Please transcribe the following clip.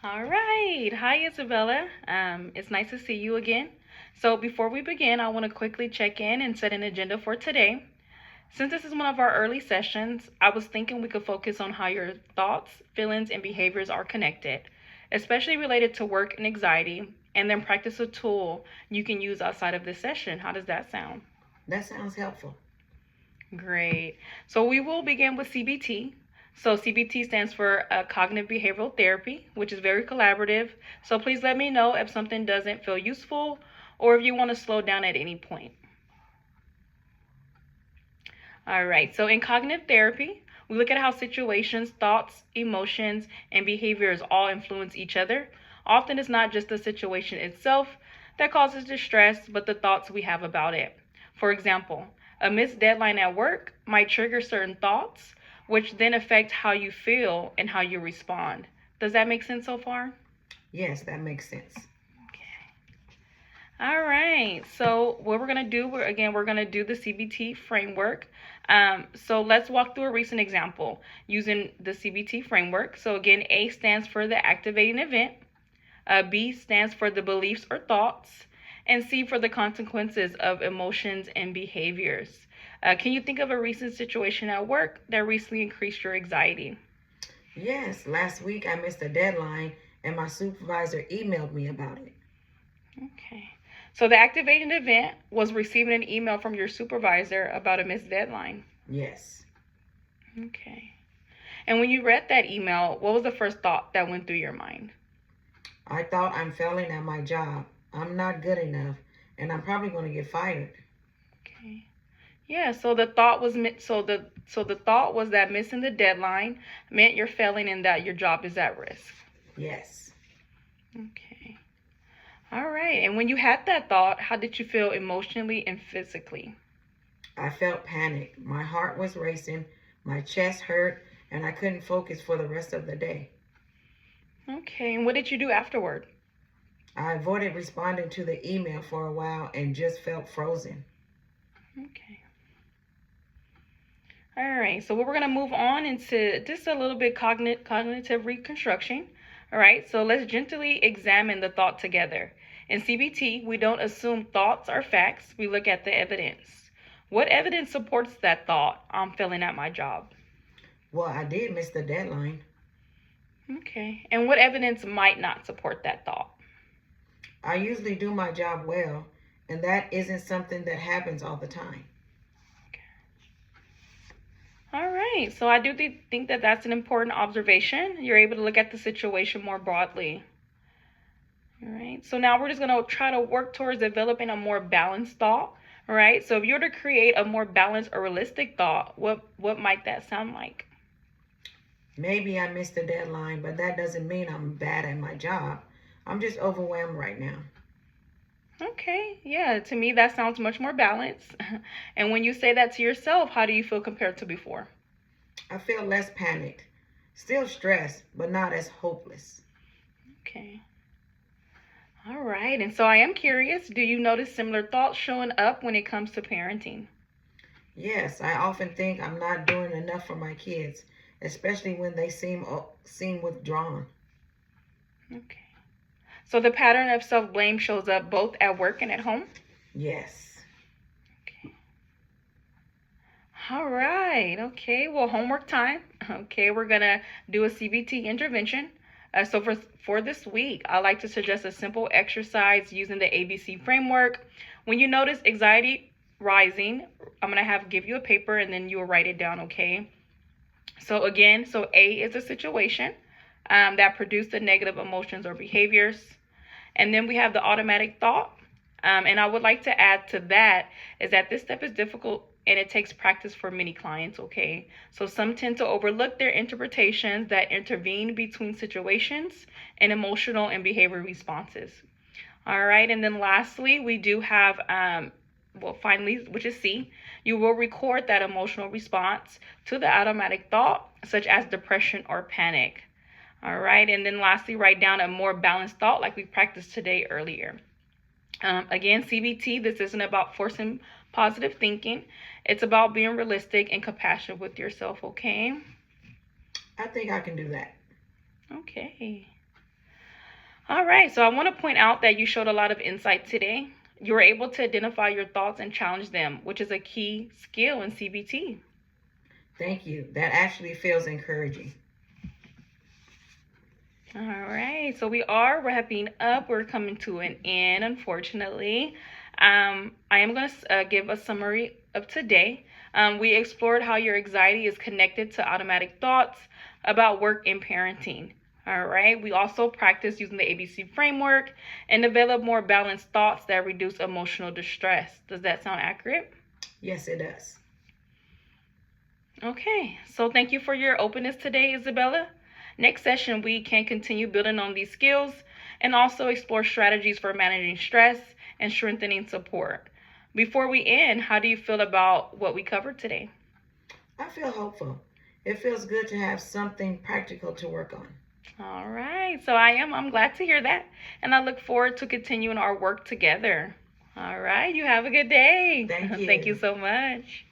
All right. Hi, Isabella. It's nice to see you again. So, before we begin, I want to quickly check in and set an agenda for today. Since this is one of our early sessions, I was thinking we could focus on how your thoughts, feelings, and behaviors are connected, especially related to work and anxiety, and then practice a tool you can use outside of this session. How does that sound? That sounds helpful. Great. So we will begin with CBT. So CBT stands for Cognitive Behavioral Therapy, which is very collaborative. So please let me know if something doesn't feel useful or if you want to slow down at any point. All right. So in cognitive therapy, we look at how situations, thoughts, emotions, and behaviors all influence each other. Often it's not just the situation itself that causes distress, but the thoughts we have about it. For example, a missed deadline at work might trigger certain thoughts, which then affect how you feel and how you respond. Does that make sense so far? Yes, that makes sense. All right. So what we're gonna do, we're gonna do the CBT framework. So let's walk through a recent example using the CBT framework. So again, A stands for the activating event, B stands for the beliefs or thoughts, and C for the consequences of emotions and behaviors. Can you think of a recent situation at work that recently increased your anxiety? Yes, last week I missed a deadline and my supervisor emailed me about it. Okay. So the activating event was receiving an email from your supervisor about a missed deadline. Yes. Okay. And when you read that email, what was the first thought that went through your mind? I thought I'm failing at my job. I'm not good enough and I'm probably going to get fired. Okay. Yeah, so the thought was so the thought was that missing the deadline meant you're failing and that your job is at risk. Yes. Okay. All right. And when you had that thought, how did you feel emotionally and physically? I felt panicked. My heart was racing, my chest hurt, and I couldn't focus for the rest of the day. Okay. And what did you do afterward? I avoided responding to the email for a while and just felt frozen. Okay. All right. So we're going to move on into just a little bit cognitive reconstruction. All right. So let's gently examine the thought together. In CBT, we don't assume thoughts are facts. We look at the evidence. What evidence supports that thought? I'm failing at my job. Well, I did miss the deadline. Okay. And what evidence might not support that thought? I usually do my job well, and that isn't something that happens all the time. All right. So I do think that that's an important observation. You're able to look at the situation more broadly. All right. So now we're just going to try to work towards developing a more balanced thought. All right. So if you were to create a more balanced or realistic thought, what might that sound like? Maybe I missed the deadline, but that doesn't mean I'm bad at my job. I'm just overwhelmed right now. Okay. Yeah. To me, that sounds much more balanced. And when you say that to yourself, how do you feel compared to before? I feel less panicked, still stressed, but not as hopeless. Okay. All right. And so I am curious, do you notice similar thoughts showing up when it comes to parenting? Yes, I often think I'm not doing enough for my kids, especially when they seem withdrawn. Okay. So the pattern of self-blame shows up both at work and at home? Yes. Okay. All right. Okay. Well, homework time. Okay, we're gonna do a CBT intervention. So for this week, I like to suggest a simple exercise using the ABC framework. When you notice anxiety rising, I'm gonna give you a paper and then you'll write it down. Okay. So again, so A is a situation that produced the negative emotions or behaviors. And then we have the automatic thought. And I would like to add to that is that this step is difficult and it takes practice for many clients, okay? So some tend to overlook their interpretations that intervene between situations and emotional and behavior responses. All right, and then lastly, we do have, finally, which is C, you will record that emotional response to the automatic thought, such as depression or panic. All right, and then lastly, write down a more balanced thought like we practiced today earlier. Again, CBT, this isn't about forcing positive thinking. It's about being realistic and compassionate with yourself, okay? I think I can do that. Okay. All right, so I want to point out that you showed a lot of insight today. You were able to identify your thoughts and challenge them, which is a key skill in CBT. Thank you. That actually feels encouraging. All right, so we're wrapping up. We're coming to an end, unfortunately. I am going to give a summary of today. We explored how your anxiety is connected to automatic thoughts about work and parenting. All right, we also practice using the ABC framework and develop more balanced thoughts that reduce emotional distress. Does that sound accurate? Yes, it does. Okay, so thank you for your openness today, Isabella. Next session, we can continue building on these skills and also explore strategies for managing stress and strengthening support. Before we end, how do you feel about what we covered today? I feel hopeful. It feels good to have something practical to work on. All right, so I'm glad to hear that, and I look forward to continuing our work together. All right, you have a good day. Thank you. Thank you so much.